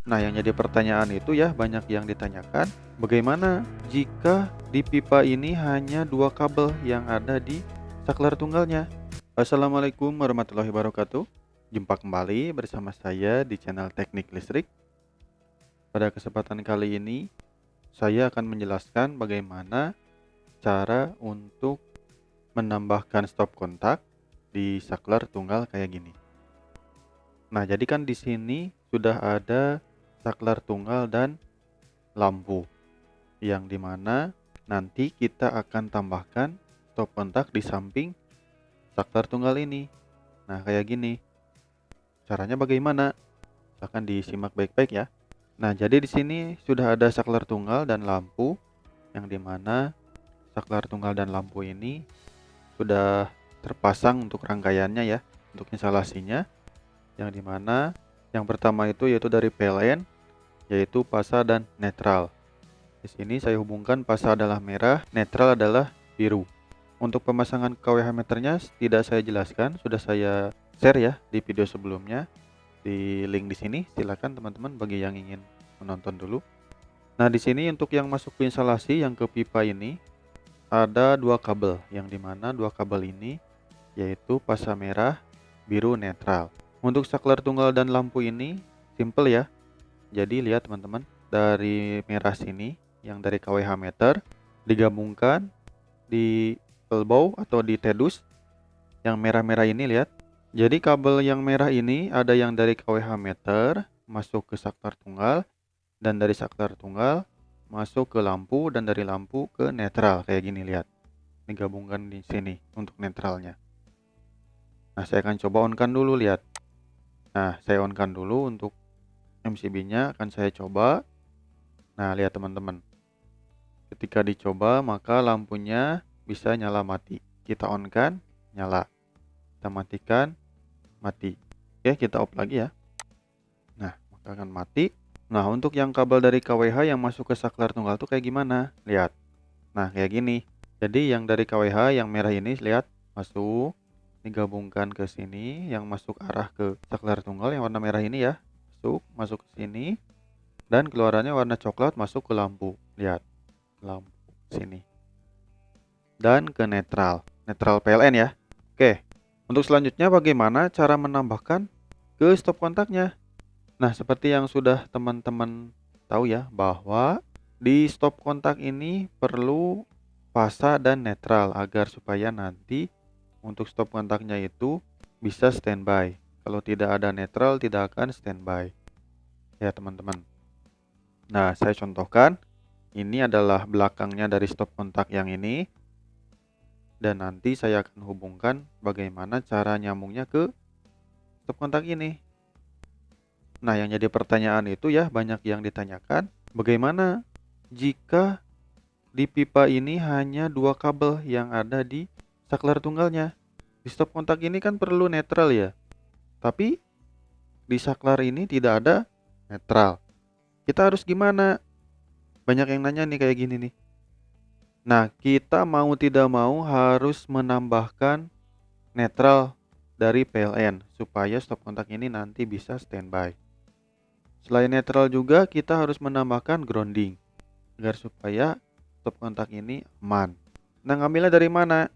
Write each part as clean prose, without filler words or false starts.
Nah, yang jadi pertanyaan itu ya banyak yang ditanyakan, bagaimana jika di pipa ini hanya dua kabel yang ada di saklar tunggalnya? Assalamualaikum warahmatullahi wabarakatuh. Jumpa kembali bersama saya di channel Teknik Listrik. Pada kesempatan kali ini, saya akan menjelaskan bagaimana cara untuk menambahkan stop kontak di saklar tunggal kayak gini. Nah, jadi kan di sini sudah ada saklar tunggal dan lampu, yang dimana nanti kita akan tambahkan stop kontak di samping saklar tunggal ini. Nah, kayak gini. Caranya bagaimana? Silahkan disimak baik-baik ya. Nah, jadi di sini sudah ada saklar tunggal dan lampu, yang dimana saklar tunggal dan lampu ini sudah terpasang untuk rangkaiannya ya, untuk instalasinya, yang dimana yang pertama itu yaitu dari PLN, yaitu pasa dan netral. Di sini saya hubungkan pasa adalah merah, netral adalah biru. Untuk pemasangan KWH meternya tidak saya jelaskan, sudah saya share ya di video sebelumnya, di link di sini. Silakan teman-teman bagi yang ingin menonton dulu. Nah, di sini untuk yang masuk ke instalasi yang ke pipa ini ada dua kabel, yang dimana dua kabel ini yaitu pasa merah, biru, netral. Untuk saklar tunggal dan lampu ini simple ya. Jadi lihat teman-teman, dari merah sini yang dari KWH meter digabungkan di elbow atau di tedus yang merah-merah ini, lihat. Jadi kabel yang merah ini ada yang dari KWH meter masuk ke saklar tunggal, dan dari saklar tunggal masuk ke lampu, dan dari lampu ke netral kayak gini, lihat. Digabungkan di sini untuk netralnya. Nah, saya akan coba on-kan dulu, lihat. Nah, saya on-kan dulu untuk MCB-nya, akan saya coba. Nah, lihat teman-teman. Ketika dicoba, maka lampunya bisa nyala mati. Kita on-kan, nyala. Kita matikan, mati. Oke, kita off lagi ya. Nah, maka akan mati. Nah, untuk yang kabel dari KWH yang masuk ke saklar tunggal tuh kayak gimana? Lihat. Nah, kayak gini. Jadi yang dari KWH yang merah ini, lihat, masuk, digabungkan ke sini, yang masuk arah ke saklar tunggal yang warna merah ini ya. Masuk ke sini, dan keluarannya warna coklat masuk ke lampu. Lihat, lampu sini. Dan ke netral PLN ya. Oke. Untuk selanjutnya bagaimana cara menambahkan ke stop kontaknya? Nah, seperti yang sudah teman-teman tahu ya, bahwa di stop kontak ini perlu pasa dan netral agar supaya nanti untuk stop kontaknya itu bisa standby. Kalau tidak ada netral tidak akan standby. Ya, teman-teman. Nah, saya contohkan. Ini adalah belakangnya dari stop kontak yang ini. Dan nanti saya akan hubungkan bagaimana cara nyambungnya ke stop kontak ini. Nah, yang jadi pertanyaan itu ya banyak yang ditanyakan, bagaimana jika di pipa ini hanya dua kabel yang ada di saklar tunggalnya? Di stop kontak ini kan perlu netral ya, tapi di saklar ini tidak ada netral. Kita harus gimana? Banyak yang nanya nih kayak gini nih. Nah, kita mau tidak mau harus menambahkan netral dari PLN supaya stop kontak ini nanti bisa standby. Selain netral juga kita harus menambahkan grounding agar supaya stop kontak ini aman. Nah, ngambilnya dari mana?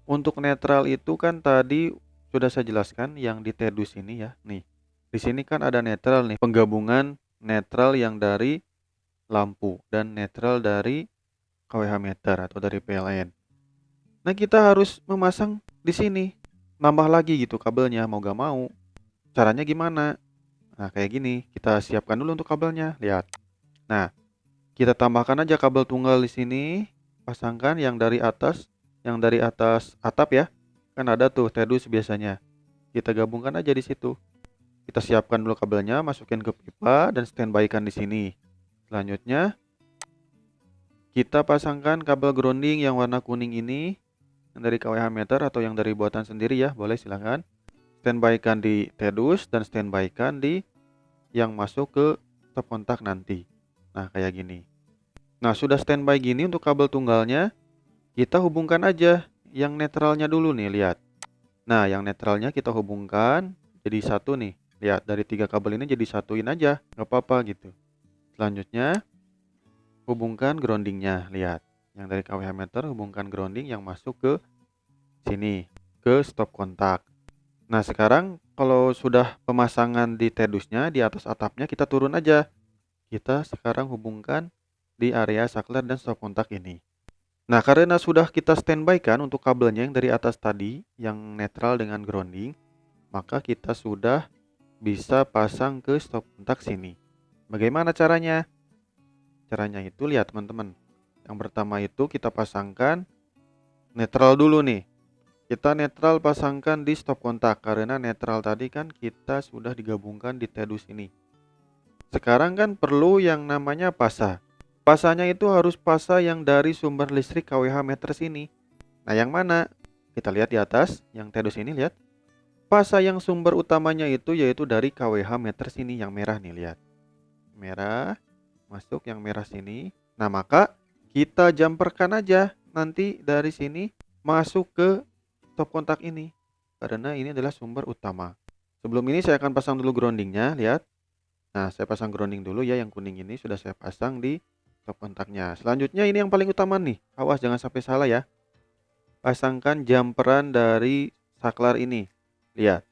Untuk netral itu kan tadi sudah saya jelaskan yang di tedus ini ya. Nih, di sini kan ada netral nih, penggabungan netral yang dari lampu dan netral dari KWH meter atau dari PLN. Nah, kita harus memasang di sini, nambah lagi gitu kabelnya, mau gak mau. Caranya gimana? Nah, kayak gini, kita siapkan dulu untuk kabelnya, lihat. Nah, kita tambahkan aja kabel tunggal di sini, pasangkan yang dari atas atap ya. Kan ada tuh tedus biasanya. Kita gabungkan aja di situ. Kita siapkan dulu kabelnya, masukin ke pipa dan standby-kan di sini. Selanjutnya, kita pasangkan kabel grounding yang warna kuning ini, yang dari KWH meter atau yang dari buatan sendiri ya, boleh silahkan. Standby-kan di tedus dan standby-kan di yang masuk ke stop kontak nanti. Nah, kayak gini. Nah, sudah standby gini untuk kabel tunggalnya, kita hubungkan aja yang netralnya dulu nih, lihat. Nah, yang netralnya kita hubungkan jadi satu nih. Lihat, dari 3 kabel ini jadi satuin aja, nggak apa-apa gitu. Selanjutnya, hubungkan groundingnya. Lihat, yang dari KWH meter hubungkan grounding yang masuk ke sini, ke stop kontak. Nah, sekarang kalau sudah pemasangan di tedusnya, di atas atapnya, kita turun aja. Kita sekarang hubungkan di area saklar dan stop kontak ini. Nah, karena sudah kita standby kan untuk kabelnya yang dari atas tadi, yang netral dengan grounding, maka kita sudah bisa pasang ke stop kontak sini. Bagaimana caranya? Caranya itu lihat teman-teman. Yang pertama itu kita pasangkan netral dulu nih. Kita netral pasangkan di stop kontak karena netral tadi kan kita sudah digabungkan di tedus ini. Sekarang kan perlu yang namanya pasa. Pasanya itu harus pasa yang dari sumber listrik KWH meter sini. Nah, yang mana? Kita lihat di atas, yang tedus ini lihat. Pasa yang sumber utamanya itu yaitu dari KWH meter sini yang merah nih, lihat. Merah, masuk yang merah sini. Nah, maka kita jumperkan aja nanti dari sini masuk ke stop kontak ini. Karena ini adalah sumber utama. Sebelum ini saya akan pasang dulu groundingnya, lihat. Nah, saya pasang grounding dulu ya, yang kuning ini sudah saya pasang di stop kontaknya. Selanjutnya ini yang paling utama nih, awas jangan sampai salah ya. Pasangkan jumperan dari saklar ini, lihat.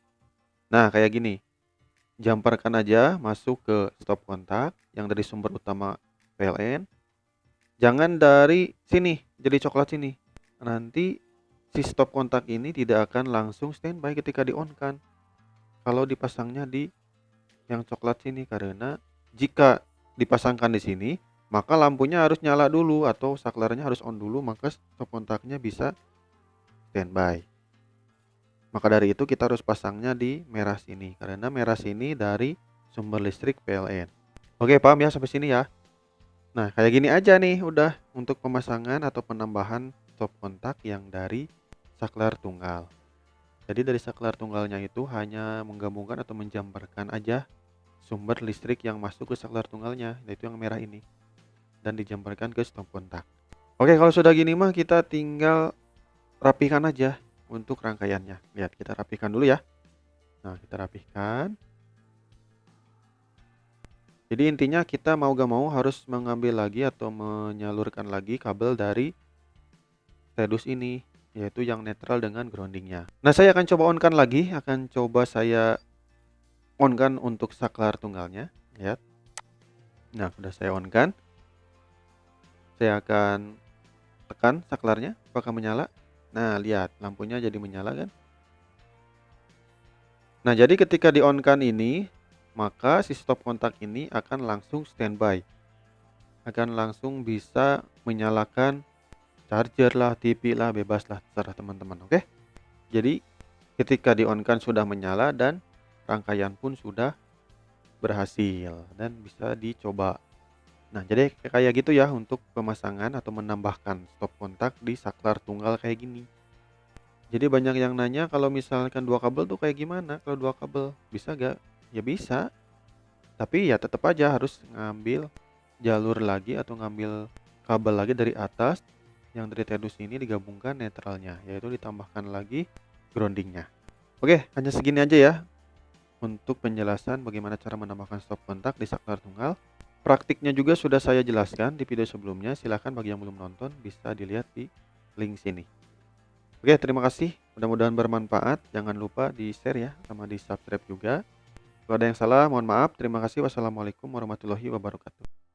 Nah, kayak gini, jumperkan aja masuk ke stop kontak yang dari sumber utama PLN. Jangan dari sini, jadi coklat sini. Nanti si stop kontak ini tidak akan langsung standby ketika di on kan. Kalau dipasangnya di yang coklat sini, karena jika dipasangkan di sini, maka lampunya harus nyala dulu atau saklarnya harus on dulu, maka stop kontaknya bisa standby. Maka dari itu kita harus pasangnya di merah sini, karena merah sini dari sumber listrik PLN. Oke, paham ya sampai sini ya? Nah, kayak gini aja nih udah untuk pemasangan atau penambahan stop kontak yang dari saklar tunggal. Jadi dari saklar tunggalnya itu hanya menggabungkan atau menjamperkan aja sumber listrik yang masuk ke saklar tunggalnya, yaitu yang merah ini, dan dijamperkan ke stop kontak. Oke, kalau sudah gini mah kita tinggal rapikan aja untuk rangkaiannya. Lihat, kita rapikan dulu ya. Nah, kita rapikan. Jadi intinya kita mau gak mau harus mengambil lagi atau menyalurkan lagi kabel dari tedus ini, yaitu yang netral dengan groundingnya. Nah, saya akan coba on kan lagi, akan coba saya on kan untuk saklar tunggalnya. Lihat. Nah, sudah saya on kan. Saya akan tekan saklarnya, apakah menyala? Nah, lihat lampunya jadi menyala kan. Nah, jadi ketika di on kan ini, maka si stop kontak ini akan langsung standby. Akan langsung bisa menyalakan charger lah, TV lah, bebas lah, terserah teman-teman. Oke. Jadi ketika di on kan sudah menyala dan rangkaian pun sudah berhasil dan bisa dicoba. Nah, jadi kayak gitu ya untuk pemasangan atau menambahkan stop kontak di saklar tunggal kayak gini. Jadi banyak yang nanya kalau misalkan 2 kabel tuh kayak gimana kalau 2 kabel, bisa gak? Ya bisa, tapi ya tetap aja harus ngambil jalur lagi atau ngambil kabel lagi dari atas yang dari tedus ini digabungkan netralnya, yaitu ditambahkan lagi groundingnya. Oke, hanya segini aja ya untuk penjelasan bagaimana cara menambahkan stop kontak di saklar tunggal. Praktiknya juga sudah saya jelaskan di video sebelumnya, silahkan bagi yang belum nonton bisa dilihat di link sini. Oke, terima kasih. Mudah-mudahan bermanfaat. Jangan lupa di-share ya, sama di-subscribe juga. Kalau ada yang salah, mohon maaf. Terima kasih. Wassalamualaikum warahmatullahi wabarakatuh.